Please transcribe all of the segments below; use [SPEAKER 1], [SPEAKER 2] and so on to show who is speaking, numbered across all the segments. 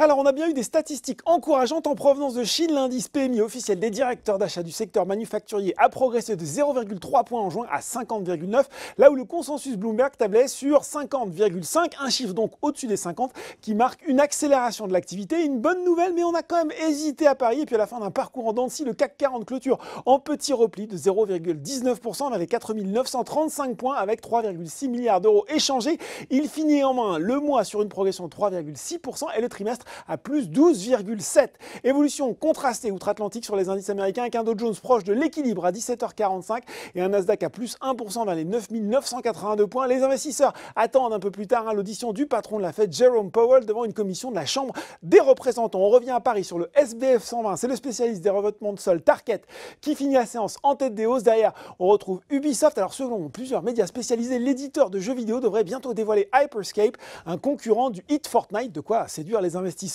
[SPEAKER 1] Alors, on a bien eu des statistiques encourageantes en provenance de Chine. L'indice PMI officiel des directeurs d'achat du secteur manufacturier a progressé de 0,3 points en juin à 50,9, là où le consensus Bloomberg tablait sur 50,5, un chiffre donc au-dessus des 50 qui marque une accélération de l'activité. Une bonne nouvelle, mais on a quand même hésité à parier. Et puis à la fin d'un parcours en dents de scie, le CAC 40 clôture en petit repli de 0,19% vers les 4935 points avec 3,6 milliards d'euros échangés. Il finit en main le mois sur une progression de 3,6% et le trimestre à plus 12,7. Évolution contrastée outre-Atlantique sur les indices américains avec un Dow Jones proche de l'équilibre à 17h45 et un Nasdaq à plus 1% vers les 9982 points. Les investisseurs attendent un peu plus tard l'audition du patron de la Fed, Jerome Powell, devant une commission de la Chambre des représentants. On revient à Paris sur le SBF 120, c'est le spécialiste des revêtements de sol Tarkett qui finit la séance en tête des hausses. Derrière, on retrouve Ubisoft. Alors selon plusieurs médias spécialisés, l'éditeur de jeux vidéo devrait bientôt dévoiler Hyperscape, un concurrent du hit Fortnite, de quoi séduire les investisseurs.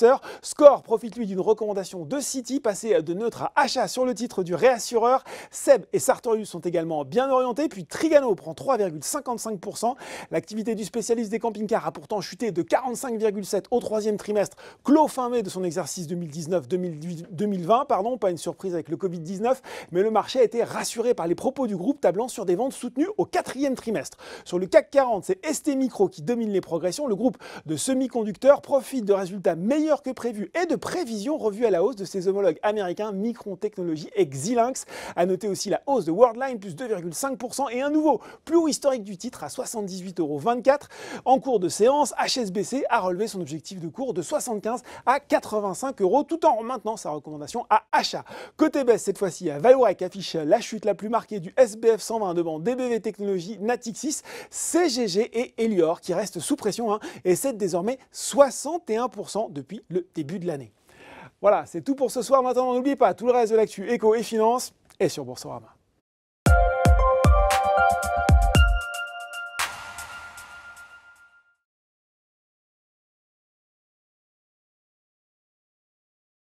[SPEAKER 1] Score profite lui d'une recommandation de Citi, passé de neutre à achat sur le titre du réassureur. Seb et Sartorius sont également bien orientés, puis Trigano prend 3,55%. L'activité du spécialiste des camping-cars a pourtant chuté de 45,7 au troisième trimestre, clos fin mai de son exercice 2019-2020, pas une surprise avec le Covid-19, mais le marché a été rassuré par les propos du groupe tablant sur des ventes soutenues au quatrième trimestre. Sur le CAC 40, c'est ST Micro qui domine les progressions. Le groupe de semi-conducteurs profite de résultats meilleurs que prévus et de prévisions revues à la hausse de ses homologues américains Micron Technology et Xilinx. À noter aussi la hausse de Worldline plus 2,5% et un nouveau plus haut historique du titre à 78,24 €. En cours de séance, HSBC a relevé son objectif de cours de 75 à 85 € tout en maintenant sa recommandation à achat. Côté baisse, cette fois-ci, Vallourec affiche la chute la plus marquée du SBF 120 devant DBV Technologies, Natixis, CGG et Elior qui restent sous pression et cèdent désormais 61% depuis le début de l'année. Voilà, c'est tout pour ce soir. Maintenant, n'oubliez pas, tout le reste de l'actu éco et finance est sur Boursorama.